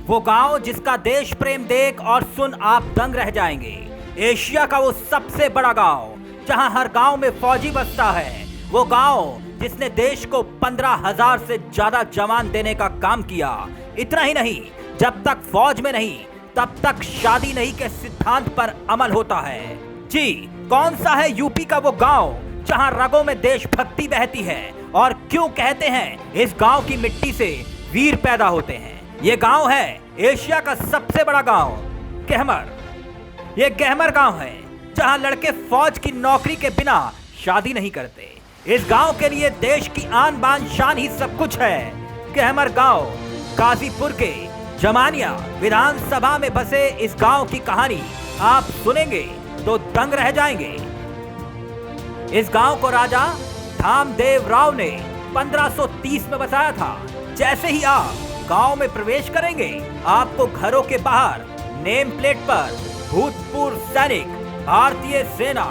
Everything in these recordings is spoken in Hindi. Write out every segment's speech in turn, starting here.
वो गांव जिसका देश प्रेम देख और सुन आप दंग रह जाएंगे। एशिया का वो सबसे बड़ा गांव जहां हर गांव में फौजी बसता है। वो गांव जिसने देश को 15,000 से ज्यादा जवान देने का काम किया। इतना ही नहीं, जब तक फौज में नहीं तब तक शादी नहीं के सिद्धांत पर अमल होता है। जी, कौन सा है यूपी का वो गांव जहां रगों में देशभक्ति बहती है और क्यों कहते हैं इस गांव की मिट्टी से वीर पैदा होते हैं। ये गांव है एशिया का सबसे बड़ा गांव, गहमर। ये गहमर गांव है जहां लड़के फौज की नौकरी के बिना शादी नहीं करते। इस गांव के लिए देश की आन बान शान ही सब कुछ है। गहमर गांव गाजीपुर के जमानिया विधानसभा में बसे इस गांव की कहानी आप सुनेंगे तो दंग रह जाएंगे। इस गांव को राजा धामदेव राव ने 1530 में बसाया था। जैसे ही आप गांव में प्रवेश करेंगे, आपको घरों के बाहर नेम प्लेट पर भूतपूर्व सैनिक, भारतीय सेना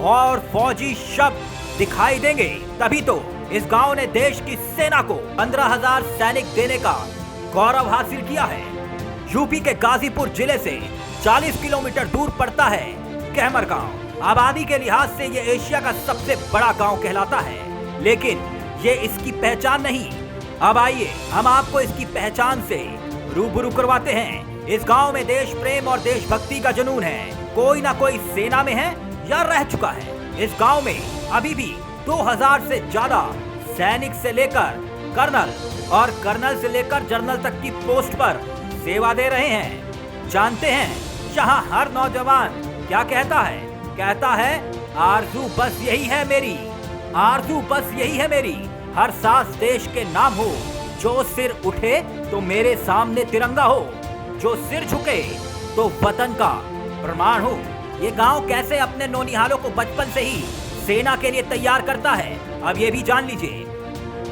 और फौजी शब्द दिखाई देंगे। तभी तो इस गांव ने देश की सेना को 15,000 सैनिक देने का गौरव हासिल किया है। यूपी के गाजीपुर जिले से 40 किलोमीटर दूर पड़ता है गहमर गांव। आबादी के लिहाज से ये एशिया का सबसे बड़ा गांव कहलाता है, लेकिन ये इसकी पहचान नहीं। अब आइए हम आपको इसकी पहचान से रूबरू करवाते हैं। इस गांव में देश प्रेम और देशभक्ति का जुनून है। कोई ना कोई सेना में है या रह चुका है। इस गांव में अभी भी 2000 से ज्यादा सैनिक से लेकर कर्नल और कर्नल से लेकर जनरल तक की पोस्ट पर सेवा दे रहे हैं। जानते हैं यहाँ हर नौजवान क्या कहता है? कहता है, आरज़ू बस यही है मेरी, आरज़ू बस यही है मेरी, हर सांस देश के नाम हो। जो सिर उठे तो मेरे सामने तिरंगा हो, जो सिर झुके तो वतन का प्रमाण हो। ये गांव कैसे अपने नौनिहालों को बचपन से ही सेना के लिए तैयार करता है, अब ये भी जान लीजिए।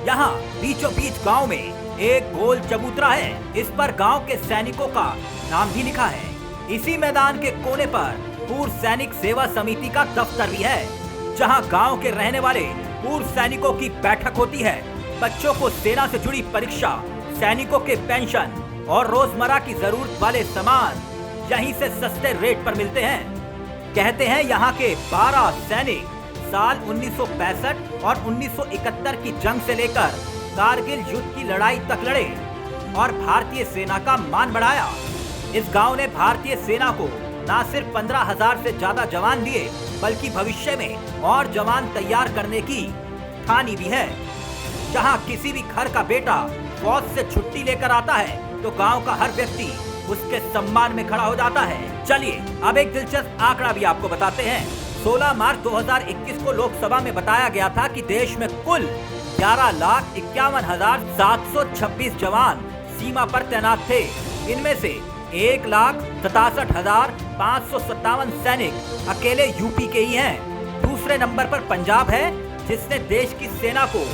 यहाँ बीचों बीच गांव में एक गोल चबूतरा है। इस पर गांव के सैनिकों का नाम भी लिखा है। इसी मैदान के कोने पर पूर्व सैनिक सेवा समिति का दफ्तर भी है, जहां गांव के रहने वाले पूर्व सैनिकों की बैठक होती है। बच्चों को सेना से जुड़ी परीक्षा, सैनिकों के पेंशन और रोजमर्रा की जरूरत वाले सामान यहीं से सस्ते रेट पर मिलते हैं। कहते हैं यहाँ के 12 सैनिक साल 1965 और 1971 की जंग से लेकर कारगिल युद्ध की लड़ाई तक लड़े और भारतीय सेना का मान बढ़ाया। इस गांव ने भारतीय सेना को न सिर्फ 15,000 से ज्यादा जवान दिए, बल्कि भविष्य में और जवान तैयार करने की ठानी भी है। जहां किसी भी घर का बेटा फौज से छुट्टी लेकर आता है तो गांव का हर व्यक्ति उसके सम्मान में खड़ा हो जाता है। चलिए अब एक दिलचस्प आंकड़ा भी आपको बताते हैं। 16 मार्च 2021 को लोकसभा में बताया गया था कि देश में कुल 11,51,726 जवान सीमा पर तैनात थे। इनमें से 1,67,557 सैनिक अकेले यूपी के ही हैं। दूसरे नंबर पर पंजाब है, जिसने देश की सेना को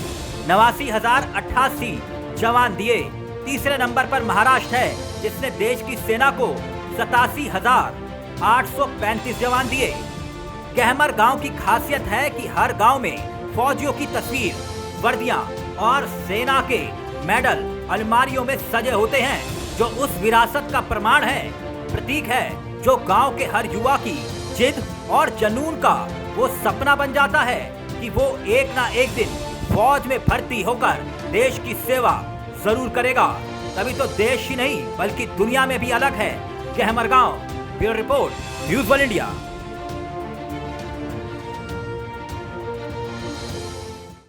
89,088 जवान दिए। तीसरे नंबर पर महाराष्ट्र है, जिसने देश की सेना को 87,835 जवान दिए। गहमर गांव की खासियत है कि हर गांव में फौजियों की तस्वीर, वर्दियां और सेना के मेडल अलमारियों में सजे होते हैं, जो उस विरासत का प्रमाण है, प्रतीक है, जो गांव के हर युवा की जिद और जुनून का वो सपना बन जाता है कि वो एक ना एक दिन फौज में भर्ती होकर देश की सेवा जरूर करेगा। तभी तो देश ही नहीं बल्कि दुनिया में भी अलग है गहमर गांव। Bureau report, news one India.